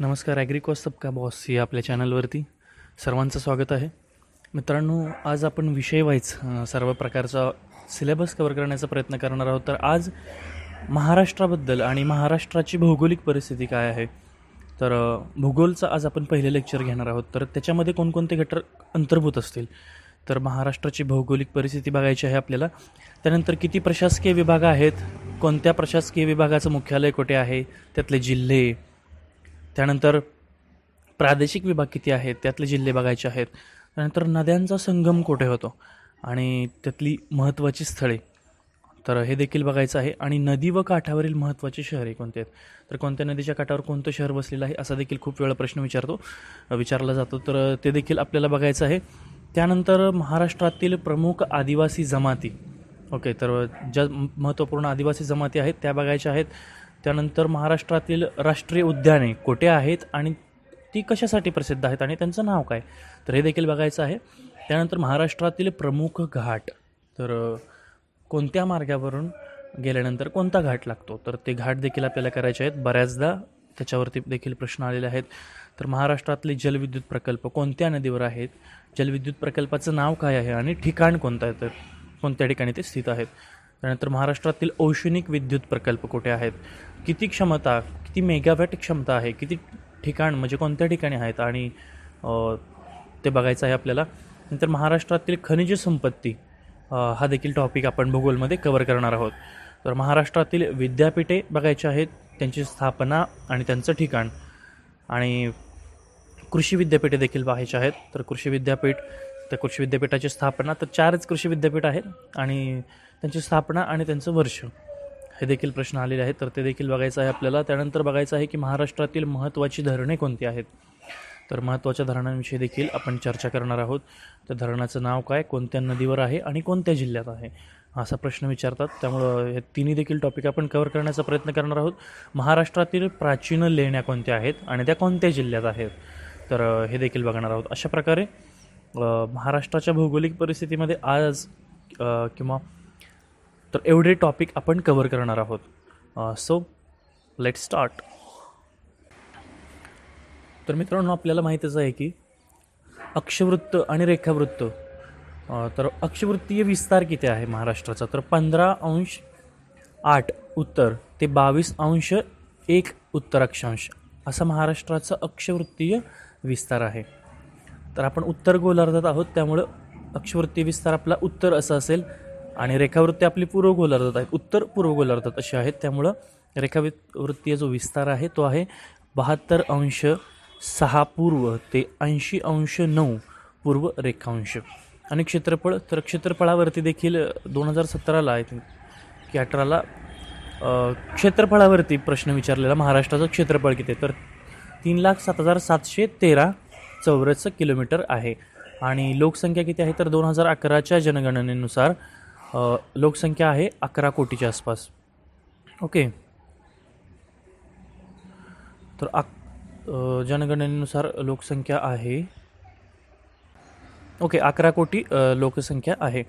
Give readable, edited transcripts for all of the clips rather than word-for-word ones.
नमस्कार. ॲग्रिकॉस सबका बॉस या आपल्या चॅनलवरती सर्वांचं स्वागत आहे. मित्रांनो, आज आपण विषय वाईज सर्व प्रकारचा सिलेबस कव्हर करण्याचा प्रयत्न करणार आहोत. तर आज महाराष्ट्राबद्दल आणि महाराष्ट्राची भौगोलिक परिस्थिती काय आहे, तर भूगोलचं आज आपण पहिले लेक्चर घेणार आहोत. तर त्याच्यामध्ये कोणकोणते घटक अंतर्भूत असतील, तर महाराष्ट्राची भौगोलिक परिस्थिती बघायची आहे आपल्याला. त्यानंतर किती प्रशासकीय विभाग आहेत, कोणत्या प्रशासकीय विभागाचं मुख्यालय कुठे आहे, त्यातले जिल्हे, त्यानंतर प्रादेशिक विभाग किती आहेत, त्यातले जिल्हे बघायचे आहेत. त्यानंतर नद्यांचा संगम कुठे होतो आणि त्यातली महत्त्वाची स्थळे, तर हे देखील बघायचं आहे. आणि नदी व काठावरील महत्त्वाची शहरे कोणती आहेत, तर कोणत्या नदीच्या काठावर कोणतं शहर बसलेलं आहे असा देखील खूप वेळा प्रश्न विचारला जातो, तर ते देखील आपल्याला बघायचं आहे. त्यानंतर महाराष्ट्रातील प्रमुख आदिवासी जमाती, ओके, तर ज्या महत्त्वपूर्ण आदिवासी जमाती आहेत त्या बघायच्या आहेत. त्यानंतर महाराष्ट्रातील राष्ट्रीय उद्याने कुठे आहेत आणि ती कशासाठी प्रसिद्ध आहेत आणि त्यांचं नाव काय, तर हे देखील बघायचं आहे. त्यानंतर महाराष्ट्रातील प्रमुख घाट, तर कोणत्या मार्गावरून गेल्यानंतर कोणता घाट लागतो, तर ते घाट देखील आपल्याला करायचे आहेत. बऱ्याचदा त्याच्यावरती देखील प्रश्न आलेले आहेत. तर महाराष्ट्रातले जलविद्युत प्रकल्प कोणत्या नदीवर आहेत, जलविद्युत प्रकल्पाचं नाव काय आहे आणि ठिकाण कोणतं आहे, तर कोणत्या ठिकाणी ते स्थित आहेत. त्यानंतर महाराष्ट्रातील औष्णिक विद्युत प्रकल्प कुठे आहेत, किती क्षमता, किती मेगावॅट क्षमता आहे, किती ठिकाण म्हणजे कोणत्या ठिकाणी आहेत आणि ते बघायचं आहे आपल्याला. नंतर महाराष्ट्रातील खनिज संपत्ती हा देखील टॉपिक आपण भूगोलमध्ये कव्हर करणार आहोत. तर महाराष्ट्रातील विद्यापीठे बघायची आहेत, त्यांची स्थापना आणि त्यांचं ठिकाण. आणि कृषी विद्यापीठे देखील पाहायची आहेत. तर कृषी विद्यापीठाची स्थापना, तर 4च कृषी विद्यापीठ आहेत आणि त्यांची स्थापना आणि त्यांचं वर्ष, हे देखील प्रश्न आलेले आहेत, तर ते देखील बघायचं आहे आपल्याला. त्यानंतर बघायचं आहे की महाराष्ट्रातील महत्त्वाची धरणे कोणती आहेत, तर महत्त्वाच्या धरणांविषयी देखील आपण चर्चा करणार आहोत. तर धरणाचं नाव काय, कोणत्या नदीवर आहे आणि कोणत्या जिल्ह्यात आहे, असा प्रश्न विचारतात. त्यामुळं हे तिन्ही देखील टॉपिक आपण कव्हर करण्याचा प्रयत्न करणार आहोत. महाराष्ट्रातील प्राचीन लेण्या कोणत्या आहेत आणि त्या कोणत्या जिल्ह्यात आहेत, तर हे देखील बघणार आहोत. अशा प्रकारे महाराष्ट्राच्या भौगोलिक परिस्थितीमध्ये आज तर एवढे टॉपिक आपण कव्हर करणार आहोत. So let start. तर मित्रांनो, आपल्याला माहीतच आहे की अक्षवृत्त आणि रेखावृत्त, तर अक्षवृत्तीय विस्तार किती आहे महाराष्ट्राचा, तर 15.8 उत्तर ते 22.1 उत्तर अक्षांश असा महाराष्ट्राचा अक्षवृत्तीय विस्तार आहे. तर आपण उत्तर गोलार्धात आहोत, त्यामुळं अक्षवृत्तीय विस्तार आपला उत्तर असा असेल आणि रेखावृत्ती आपली पूर्व गोलार्धात आहेत, उत्तर पूर्व गोलार्धात अशी आहेत. त्यामुळं रेखावृत्तीय जो विस्तार आहे तो आहे 72.6 पूर्व ते 80.9 पूर्व रेखांश. आणि क्षेत्रफळ, तर क्षेत्रफळावरती देखील 2017ला आय थिंक की 18ला क्षेत्रफळावरती प्रश्न विचारलेला, महाराष्ट्राचं क्षेत्रफळ किती, तर 3,07,713 चौरस किलोमीटर आहे. आणि लोकसंख्या किती आहे, तर 2011च्या जनगणनेनुसार लोकसंख्या आहे 11 कोटीच्या आसपास. ओके, तर जनगणनेनुसार लोकसंख्या आहे 11 कोटी लोकसंख्या आहे.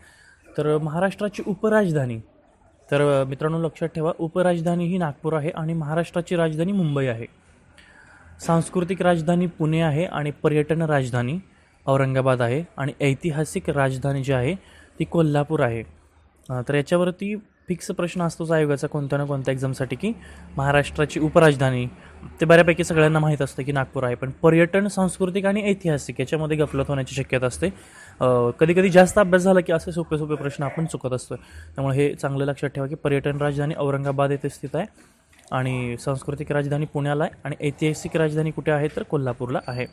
तर महाराष्ट्राची उपराजधानी, तर मित्रांनो लक्षात ठेवा, उपराजधानी ही नागपूर आहे आणि महाराष्ट्राची राजधानी मुंबई आहे. सांस्कृतिक राजधानी पुणे आहे आणि पर्यटन राजधानी औरंगाबाद आहे. आणि ऐतिहासिक राजधानी जी आहे ती कोल्हापूर आहे. तर याच्यावरती फिक्स प्रश्न असतोच आयोगाचा कोणत्या ना कोणत्या एक्झामसाठी की महाराष्ट्राची उपराजधानी, ते बऱ्यापैकी सगळ्यांना माहीत असतं की नागपूर आहे, पण पर्यटन, सांस्कृतिक आणि ऐतिहासिक याच्यामध्ये गफलत होण्याची शक्यता असते. कधी कधी जास्त अभ्यास झाला की असे सोपे प्रश्न आपण चुकत असतो. त्यामुळे हे चांगलं लक्षात ठेवा की पर्यटन राजधानी औरंगाबाद येथे स्थित आहे आणि सांस्कृतिक राजधानी पुण्याला आहे आणि ऐतिहासिक राजधानी कुठे आहे, तर कोल्हापूरला आहे.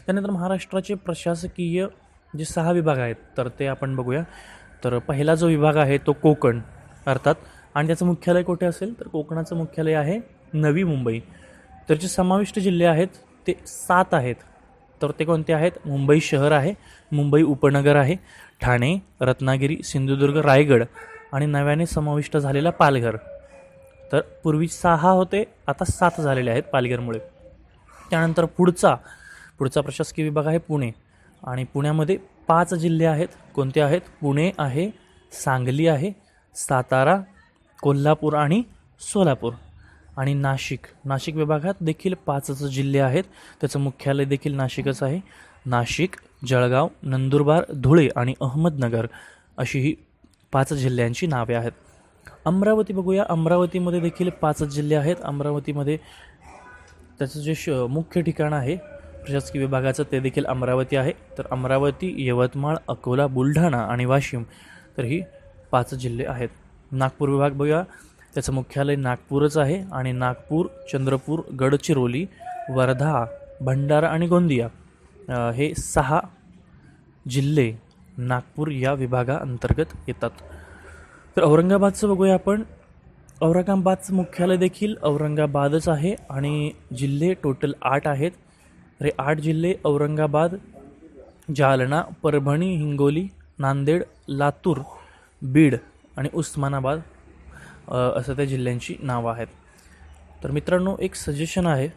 त्यानंतर महाराष्ट्राचे प्रशासकीय जे 6 विभाग आहेत तर ते आपण बघूया. तर पहिला जो विभाग आहे तो कोकण अर्थात, आणि त्याचं मुख्यालय कुठे असेल, तर कोकणाचं मुख्यालय आहे नवी मुंबई. तर जे समाविष्ट जिल्हे आहेत ते 7 आहेत. तर ते कोणते आहेत, मुंबई शहर आहे, मुंबई उपनगर आहे, ठाणे, रत्नागिरी, सिंधुदुर्ग, रायगड आणि नव्याने समाविष्ट झालेला पालघर. तर पूर्वी 6 होते, आता 7 झालेले आहेत पालघरमुळे. त्यानंतर पुढचा प्रशासकीय विभाग आहे पुणे, आणि पुण्यामध्ये 5 जिल्हे आहेत. कोणते आहेत, पुणे आहे, सांगली आहे, सातारा, कोल्हापूर आणि सोलापूर. आणि नाशिक. नाशिक विभागात देखील 5च जिल्हे आहेत. त्याचं मुख्यालय देखील नाशिकच आहे. नाशिक, जळगाव, नंदुरबार, धुळे आणि अहमदनगर अशी ही 5 जिल्ह्यांची नावे आहेत. अमरावती बघूया. अमरावतीमध्ये देखील 5 जिल्हे आहेत. अमरावतीमध्ये त्याचं जे मुख्य ठिकाण आहे प्रशासकीय विभागाचं ते देखील अमरावती आहे. तर अमरावती, यवतमाळ, अकोला, बुलढाणा आणि वाशिम तर ही 5 जिल्हे आहेत. नागपूर विभाग बघूया. त्याचं मुख्यालय नागपूरच आहे आणि नागपूर, चंद्रपूर, गडचिरोली, वर्धा, भंडारा आणि गोंदिया हे 6 जिल्हे नागपूर या विभागाअंतर्गत येतात. तर औरंगाबादचं बघूया आपण. औरंगाबादचं मुख्यालय देखील औरंगाबादच आहे आणि जिल्हे टोटल 8 आहेत. तर हे 8 जिल्हे औरंगाबाद, जालना, परभणी, हिंगोली, नांदेड, लातूर, बीड आणि उस्मानाबाद असं त्या जिल्ह्यांची नावं आहेत. तर मित्रांनो, एक सजेशन आहे.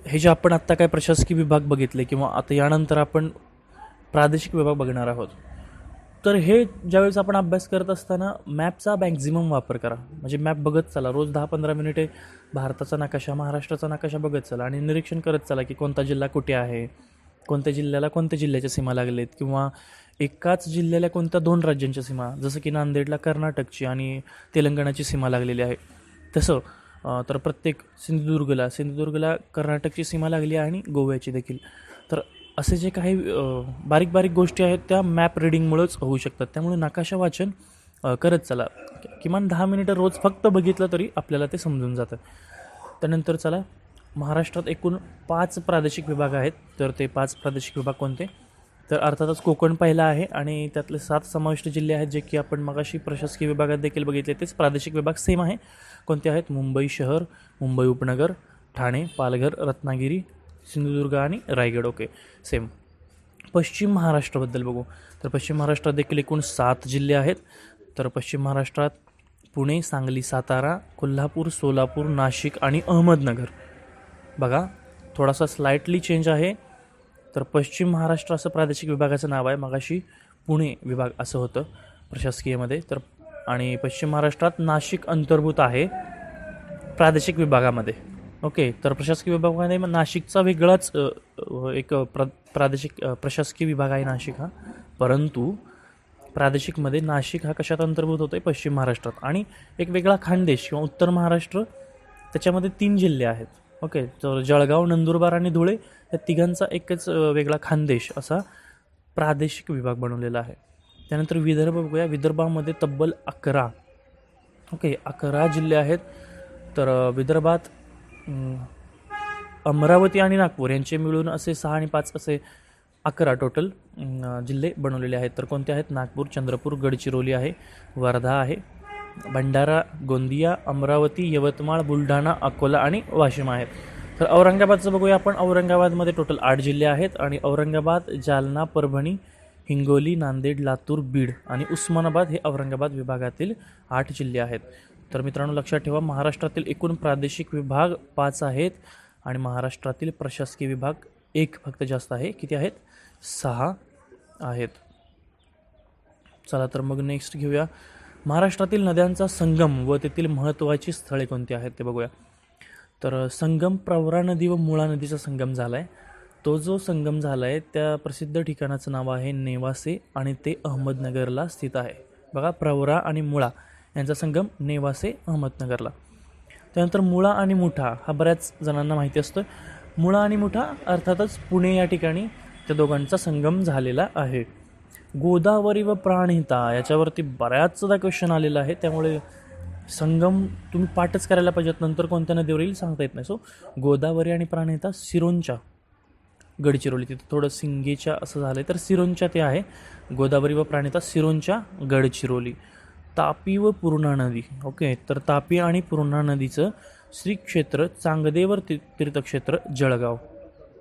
हे जे आपण आत्ता काय प्रशासकीय विभाग बघितले किंवा आता यानंतर आपण प्रादेशिक विभाग बघणार आहोत, तर हे ज्यावेळेस आपण अभ्यास करत असताना मॅपचा मॅक्झिमम वापर करा. म्हणजे मॅप बघत चला, रोज 10-15 मिनिटे भारताचा नकाशा, महाराष्ट्राचा नकाशा बघत चला आणि निरीक्षण करत चला की कोणता जिल्हा कुठे आहे, कोणत्या जिल्ह्याला कोणत्या जिल्ह्याच्या सीमा लागलेत किंवा एकाच जिल्ह्याला कोणत्या 2 राज्यांच्या सीमा, जसं की नांदेडला कर्नाटकची आणि तेलंगणाची सीमा लागलेली आहे. तसं तर प्रत्येक सिंधुदुर्गला कर्नाटकची सीमा लागली आहे आणि गोव्याची देखील. तर असे जे काही बारीक बारीक गोष्टी आहेत त्या मॅप रिडिंगमुळेच होऊ शकतात. त्यामुळे नकाशा वाचन करत चला. किमान 10 मिनिटं रोज फक्त बघितलं तरी आपल्याला ते समजून जातं. त्यानंतर चला, महाराष्ट्रात एकूण 5 प्रादेशिक विभाग आहेत. तर ते 5 प्रादेशिक विभाग कोणते? तर अर्थातच कोकण पहिला आहे आणि त्यातले 7 समाविष्ट जिल्हे आहेत जे की आपण मगाशी प्रशासकीय विभागात देखील बघितले. तेच प्रादेशिक विभाग सेम आहे. कोणते आहेत? मुंबई शहर, मुंबई उपनगर, ठाणे, पालघर, रत्नागिरी, सिंधुदुर्ग आणि रायगड. Okay, same. पश्चिम महाराष्ट्राबद्दल बघू. तर पश्चिम महाराष्ट्रात देखील एकूण 7 जिल्हे आहेत. तर पश्चिम महाराष्ट्रात पुणे, सांगली, सातारा, कोल्हापूर, सोलापूर, नाशिक आणि अहमदनगर. बघा, थोडासा स्लाइटली चेंज आहे. तर पश्चिम महाराष्ट्र असं प्रादेशिक विभागाचं नाव आहे. मगाशी पुणे विभाग असं होतं प्रशासकीयमध्ये. तर आणि पश्चिम महाराष्ट्रात नाशिक अंतर्भूत आहे प्रादेशिक विभागामध्ये. ओके, तर प्रशासकीय विभागामध्ये मग नाशिकचा वेगळाच एक प्रादेशिक प्रशासकीय विभाग आहे नाशिक हा. परंतु प्रादेशिकमध्ये नाशिक हा कशात अंतर्भूत होतो आहे? पश्चिम महाराष्ट्रात. आणि एक वेगळा खानदेश किंवा उत्तर महाराष्ट्र, त्याच्यामध्ये 3 जिल्हे आहेत. ओके, तर जळगाव, नंदुरबार आणि धुळे या तिघांचा एकच वेगळा खानदेश असा प्रादेशिक विभाग बनवलेला आहे. त्यानंतर विदर्भ बघूया. विदर्भामध्ये तब्बल 11 जिल्हे आहेत. तर विदर्भात अमरावती आणि नागपूर यांचे मिळून असे 6 आणि 5 असे 11 टोटल जिल्हे बनवलेले आहेत. तर कोणते आहेत? नागपूर, चंद्रपूर, गडचिरोली आहे, वर्धा आहे, भंडारा, गोंदिया, अमरावती, यवतमाळ, बुलढाणा, अकोला आणि वाशिम आहेत. तर औरंगाबादचं बघूया आपण. औरंगाबादमध्ये टोटल 8 जिल्हे आहेत आणि औरंगाबाद, जालना, परभणी, हिंगोली, नांदेड, लातूर, बीड आणि उस्मानाबाद हे औरंगाबाद विभागातील 8 जिल्हे आहेत. तर मित्रांनो, लक्षात ठेवा, महाराष्ट्रातील एकूण प्रादेशिक विभाग 5 आहेत आणि महाराष्ट्रातील प्रशासकीय विभाग 1 फक्त जास्त आहे. किती आहेत? 6 आहेत. चला तर मग नेक्स्ट घेऊया. महाराष्ट्रातील नद्यांचा संगम व तेथील महत्त्वाची स्थळे कोणती आहेत ते बघूया. तर संगम प्रवरा नदी व मुळा नदीचा संगम झाला आहे. तो जो संगम झाला आहे त्या प्रसिद्ध ठिकाणाचं नाव आहे नेवासे आणि ते अहमदनगरला स्थित आहे. बघा, प्रवरा आणि मुळा यांचा संगम नेवासे, अहमदनगरला. त्यानंतर मुळा आणि मुठा हा बऱ्याच जणांना माहिती असतं. मुळा आणि मुठा अर्थातच पुणे या ठिकाणी त्या दोघांचा संगम झालेला आहे. गोदावरी व प्राणहिता याच्यावरती बऱ्याचदा क्वेश्चन आलेला आहे. त्यामुळे संगम तुम्ही पाठच करायला पाहिजेत. नंतर कोणत्या नदीवर येईल सांगता येत नाही. सो गोदावरी आणि प्राणहिता सिरोंचा, गडचिरोली, तिथं थोडं सिंगेच्या असं झालं आहे तर सिरोंचा ते आहे. गोदावरी व प्राणहिता सिरोंचा, गडचिरोली. तापी व पूर्णा नदी. ओके, तर तापी आणि पूर्णा नदीचं श्री क्षेत्र चांगदेवर तीर्थक्षेत्र जळगाव.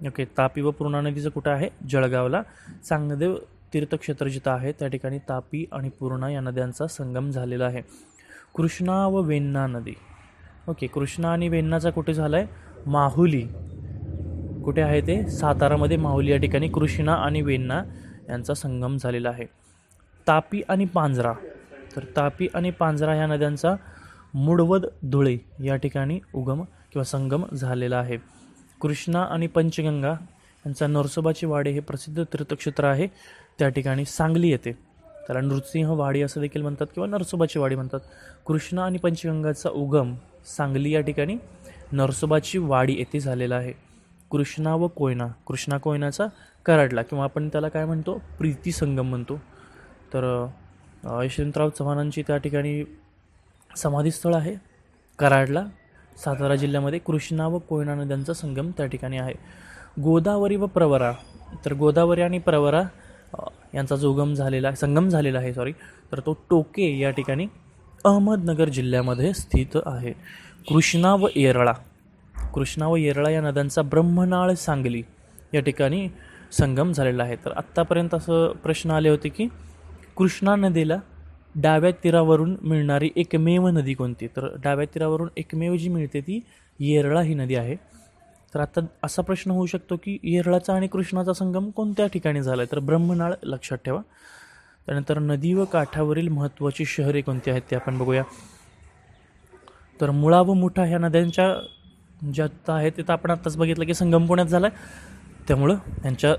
ओके, तापी व पूर्णा नदीचं कुठं आहे? जळगावला. चांगदेव तीर्थक्षेत्र जिथं आहे त्या ठिकाणी तापी आणि पूर्णा या नद्यांचा संगम झालेला आहे. कृष्णा व वेण्णा नदी. ओके, कृष्णा आणि वेण्णाचा कुठे झाला आहे? माहुली. कुठे आहे ते? सातारामध्ये माहुली या ठिकाणी कृष्णा आणि वेण्णा यांचा संगम झालेला आहे. तापी आणि पांझरा. तर तापी आणि पांझरा ह्या नद्यांचा मुडवद धुळे या ठिकाणी उगम किंवा संगम झालेला आहे. कृष्णा आणि पंचगंगा यांचा नरसोबाची वाडी हे प्रसिद्ध तीर्थक्षेत्र आहे. त्या ठिकाणी सांगली येते. त्याला नृसिंह वाडी असं देखील म्हणतात किंवा नरसोबाची वाडी म्हणतात. कृष्णा आणि पंचगंगाचा उगम सांगली या ठिकाणी नरसोबाची वाडी येथे झालेला आहे. कृष्णा व कोयना, कृष्णा कोयनाचा कराडला किंवा आपण त्याला काय म्हणतो, प्रीती संगम म्हणतो. तर यशवंतराव चव्हाणांची त्या ठिकाणी समाधीस्थळ आहे कराडला, सातारा जिल्ह्यामध्ये. कृष्णा व कोयना नद्यांचा संगम त्या ठिकाणी आहे. गोदावरी व प्रवरा, तर गोदावरी आणि प्रवरा यांचा जो संगम झालेला आहे तर तो टोके या ठिकाणी अहमदनगर जिल्ह्यामध्ये स्थित आहे. कृष्णा व येरळा या नद्यांचा ब्रह्मनाळ सांगली या ठिकाणी संगम झालेला आहे. तर आत्तापर्यंत असं प्रश्न आले होते की कृष्णा नदीला डाव्या तीरावरून मिळणारी एकमेव नदी कोणती, तर डाव्या तीरावरून एकमेव जी मिळते ती येरळा ही नदी आहे. तर आता असा प्रश्न होऊ शकतो की येरळाचा आणि कृष्णाचा संगम कोणत्या ठिकाणी झाला आहे, तर ब्रह्मनाळ लक्षात ठेवा. त्यानंतर नदी व काठावरील महत्त्वाची शहरे कोणती आहेत ते आपण बघूया. तर मुळा व मुठा ह्या नद्यांच्या ज्या आहेत तिथं आपण आत्ताच बघितलं की संगम पुण्यात झाला आहे, त्यामुळं त्यांच्या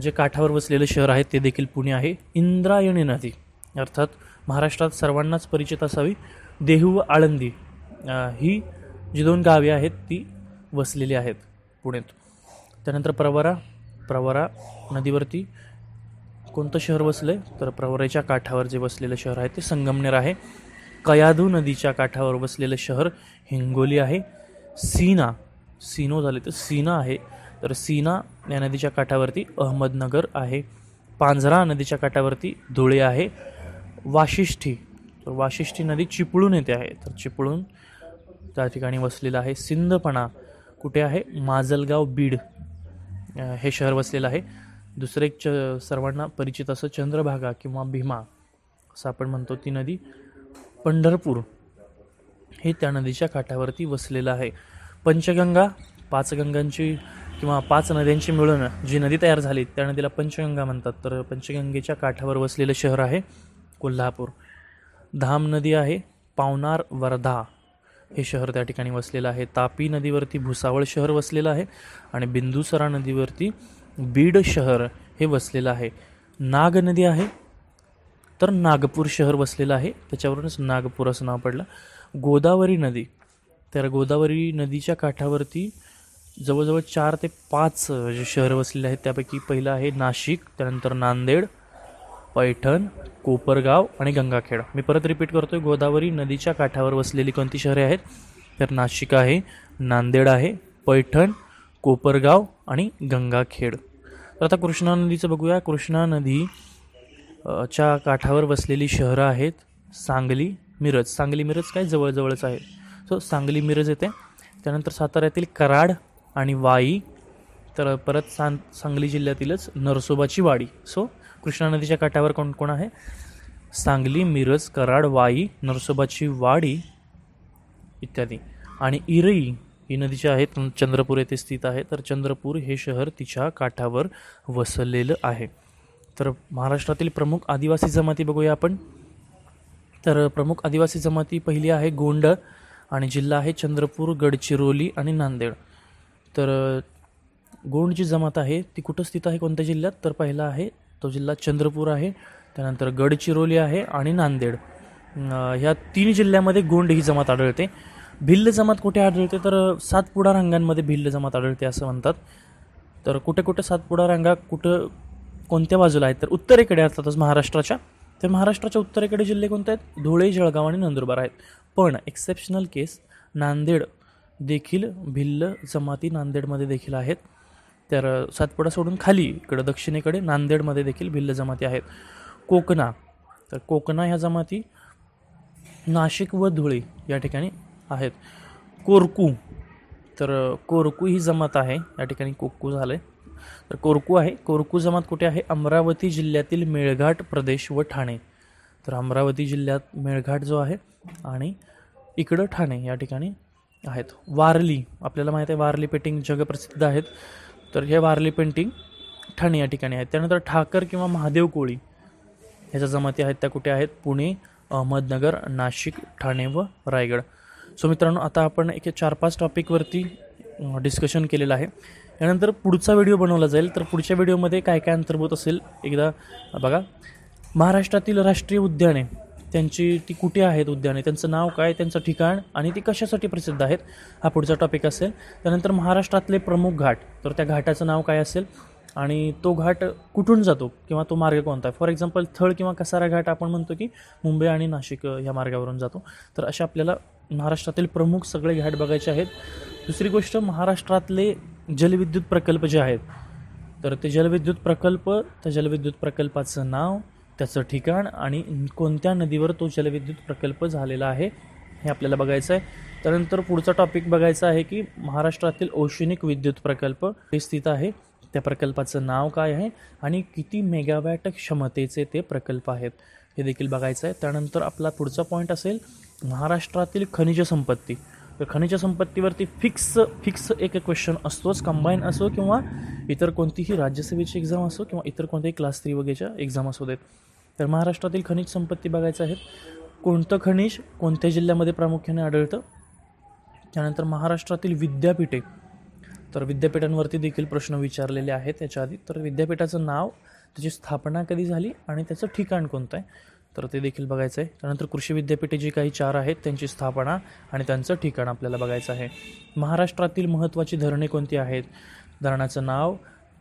जे काठावर वसलेलं शहर आहे ते देखील पुणे आहे. इंद्रायणी नदी, अर्थात महाराष्ट्रात सर्वांनाच परिचित असावी, देहू व आळंदी ही जी 2 गावे आहेत ती वसलेली आहेत पुण्यात. त्यानंतर प्रवरा नदीवरती कोणतं शहर वसलं, तर प्रवराच्या काठावर जे वसलेलं शहर आहे ते संगमनेर आहे. कयाधू नदीच्या काठावर वसलेलं शहर हिंगोली आहे. सीना आहे, तर सीना या नदीच्या काठावरती अहमदनगर आहे. पांझरा नदीच्या काठावरती धुळे आहे. वाशिष्ठी नदी चिपळूण येथे आहे, तर चिपळूण त्या ठिकाणी वसलेलं आहे. सिंदपणा कुठे आहे, माजलगाव बीड हे शहर वसलेलं आहे. दुसरे एक सर्वांना परिचित असं चंद्रभागा किंवा भीमा असं आपण म्हणतो ती नदी पंढरपूर हे त्या नदीच्या काठावरती वसलेलं आहे. पंचगंगा, 5 गंगांची किंवा 5 नद्यांची मिळून जी नदी तयार झाली त्या नदीला पंचगंगा म्हणतात. तर पंचगंगेच्या काठावर वसलेलं शहर आहे कोल्हापूर. धाम नदी आहे, पावनार वर्धा हे शहर त्या ठिकाणी वसलेलं आहे. तापी नदीवरती भुसावळ शहर वसलेलं आहे आणि बिंदुसरा नदीवरती बीड शहर हे वसलेलं आहे. नाग नदी आहे, तर नागपूर शहर वसलेलं आहे, त्याच्यावरूनच नागपूर असं नाव पडलं. गोदावरी नदी, तर गोदावरी नदीच्या काठावरती जवळजवळ 4 ते 5 जे शहर वसलेले आहेत त्यापैकी पहिलं आहे नाशिक, त्यानंतर नांदेड, पैठण, कोपरगाव आणि गंगाखेड. मी परत रिपीट करतोय, गोदावरी नदीच्या काठावर वसलेली कोणती शहरे आहेत, तर नाशिक आहे, नांदेड आहे, पैठण, कोपरगाव आणि गंगाखेड. तर आता कृष्णा नदीचं बघूया. कृष्णा नदी च्या काठावर वसलेली शहरं आहेत सांगली, मिरज काय जवळजवळच आहे. सो सांगली मिरज येते. त्यानंतर साताऱ्यातील कराड आणि वाई, तर परत सांगली जिल्ह्यातीलच नरसोबाची वाडी. सो कृष्णा नदीच्या काठावर कोण कोण आहे, सांगली, मिरज, कराड, वाई, नरसोबाची वाडी इत्यादी. आणि इरई ही नदीची आहे चंद्रपूर येथे स्थित आहे, तर चंद्रपूर हे शहर तिच्या काठावर वसलेलं आहे. तर महाराष्ट्रातील प्रमुख आदिवासी जमाती बघूया आपण. तर प्रमुख आदिवासी जमाती पहिली आहे गोंड आणि जिल्हा आहे चंद्रपूर, गडचिरोली आणि नांदेड. तर गोंड जी जमात आहे ती कुठं स्थित आहे, कोणत्या जिल्ह्यात, तर पहिला आहे तो जिल्हा चंद्रपूर आहे, त्यानंतर गडचिरोली आहे आणि नांदेड. ह्या 3 जिल्ह्यामध्ये गोंड ही जमात आढळते. भिल्ल जमात कुठे आढळते, तर सातपुडा रांगांमध्ये भिल्ल जमात आढळते असं म्हणतात. तर कुठे कुठे सातपुडा रांगा कोणत्या बाजूला आहेत, तर उत्तरेकडे असतातच महाराष्ट्राच्या. तर महाराष्ट्राच्या उत्तरेकडे जिल्हे कोणते आहेत, धुळे, जळगाव आणि नंदुरबार आहेत. पण एक्सेप्शनल केस नांदेड देखील भिल्ल जमाती नांदेडमध्ये देखील आहेत. तर सातपुडा सोडून खाली इकडं दक्षिणेकडे नांदेडमध्ये देखील भिल्ल जमाती आहेत. कोकणा ह्या जमाती नाशिक व धुळे या ठिकाणी आहेत. कोरकू ही जमात आहे, या ठिकाणी कोक्कू झालं आहे, तर कोरकू आहे. कोरकू जमात कुठे आहे, अमरावती जिल्ह्यातील मेळघाट प्रदेश व ठाणे. तर अमरावती जिल्ह्यात मेळघाट जो आहे आणि इकडं ठाणे या ठिकाणी आहेत. वारली, आपल्याला माहीत आहे वारली पेंटिंग जगप्रसिद्ध आहेत, तर हे वारली पेंटिंग ठाणे या ठिकाणी आहेत. त्यानंतर ठाकर किंवा महादेव कोळी ह्याच्या जमाती आहेत त्या कुठे आहेत, पुणे, अहमदनगर, नाशिक, ठाणे व रायगड. सो मित्रांनो, आता आपण एक 4-5 टॉपिकवरती डिस्कशन केलेलं आहे. यानंतर पुढचा व्हिडिओ बनवला जाईल. तर पुढच्या व्हिडिओमध्ये काय काय अंतर्भूत असेल एकदा बघा. महाराष्ट्रातील राष्ट्रीय उद्याने, त्यांची ती कुठे आहेत उद्याने, त्यांचं नाव काय, त्यांचं ठिकाण आणि ती कशासाठी प्रसिद्ध आहेत, हा पुढचा टॉपिक असेल. त्यानंतर महाराष्ट्रातले प्रमुख घाट, तर त्या घाटाचं नाव काय असेल आणि तो घाट कुठून जातो किंवा तो मार्ग कोणता आहे. फॉर एक्झाम्पल थळ किंवा कसारा घाट आपण म्हणतो की मुंबई आणि नाशिक ह्या मार्गावरून जातो. तर अशा आपल्याला महाराष्ट्रातील प्रमुख सगळे घाट बघायचे आहेत. दुसरी गोष्ट, महाराष्ट्रातले जलविद्युत प्रकल्प जे आहेत, तर ते जलविद्युत प्रकल्प, त्या जलविद्युत प्रकल्पाचं नाव, त्याचं ठिकाण आणि कोणत्या नदीवर तो जलविद्युत प्रकल्प झालेला आहे हे आपल्याला बघायचं आहे. त्यानंतर पुढचा टॉपिक बघायचा आहे की महाराष्ट्रातील औष्णिक विद्युत प्रकल्प ते स्थित आहे, त्या प्रकल्पाचं नाव काय आहे आणि किती मेगावॅट क्षमतेचे ते प्रकल्प आहेत हे देखील बघायचं आहे. त्यानंतर आपला पुढचा पॉईंट असेल महाराष्ट्रातील खनिज संपत्ती. तर खनिज संपत्तीवरती फिक्स एक क्वेश्चन असतोच, कंबाईन असो किंवा इतर कोणतीही राज्यसेवेची एक्झाम असो किंवा इतर कोणत्याही क्लास 3 वगैरेच्या एक्झाम असू देत. तर महाराष्ट्रातील खनिज संपत्ती बघायचं आहे. कोणतं खनिज कोणत्या जिल्ह्यामध्ये प्रामुख्याने आढळतं. त्यानंतर महाराष्ट्रातील विद्यापीठे, तर विद्यापीठांवरती देखील प्रश्न विचारलेले आहेत त्याच्या आधी. तर विद्यापीठाचं नाव, त्याची स्थापना कधी झाली आणि त्याचं ठिकाण कोणतं आहे, तर ते देखील बघायचं आहे. त्यानंतर कृषी विद्यापीठे जी काही 4 आहेत त्यांची स्थापना आणि त्यांचं ठिकाण आपल्याला बघायचं आहे. महाराष्ट्रातील महत्त्वाची धरणे कोणती आहेत, धरणाचं नाव,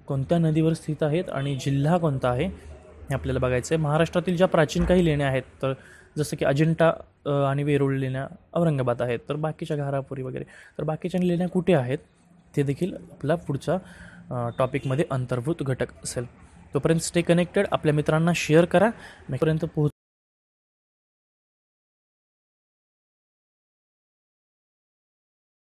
कोणत्या नदीवर स्थित आहेत आणि जिल्हा कोणता आहे हे आपल्याला बघायचं आहे. महाराष्ट्रातील ज्या प्राचीन काही लेण्या आहेत, तर जसं की अजिंठा आणि वेरूळ लेण्या औरंगाबाद आहेत, तर बाकीच्या घारापुरी वगैरे, तर बाकीच्या लेण्या कुठे आहेत ते देखील आपला पुढच्या टॉपिकमध्ये अंतर्भूत घटक असेल. तोपर्यंत स्टे कनेक्टेड, आपल्या मित्रांना शेअर करा. पर्यंत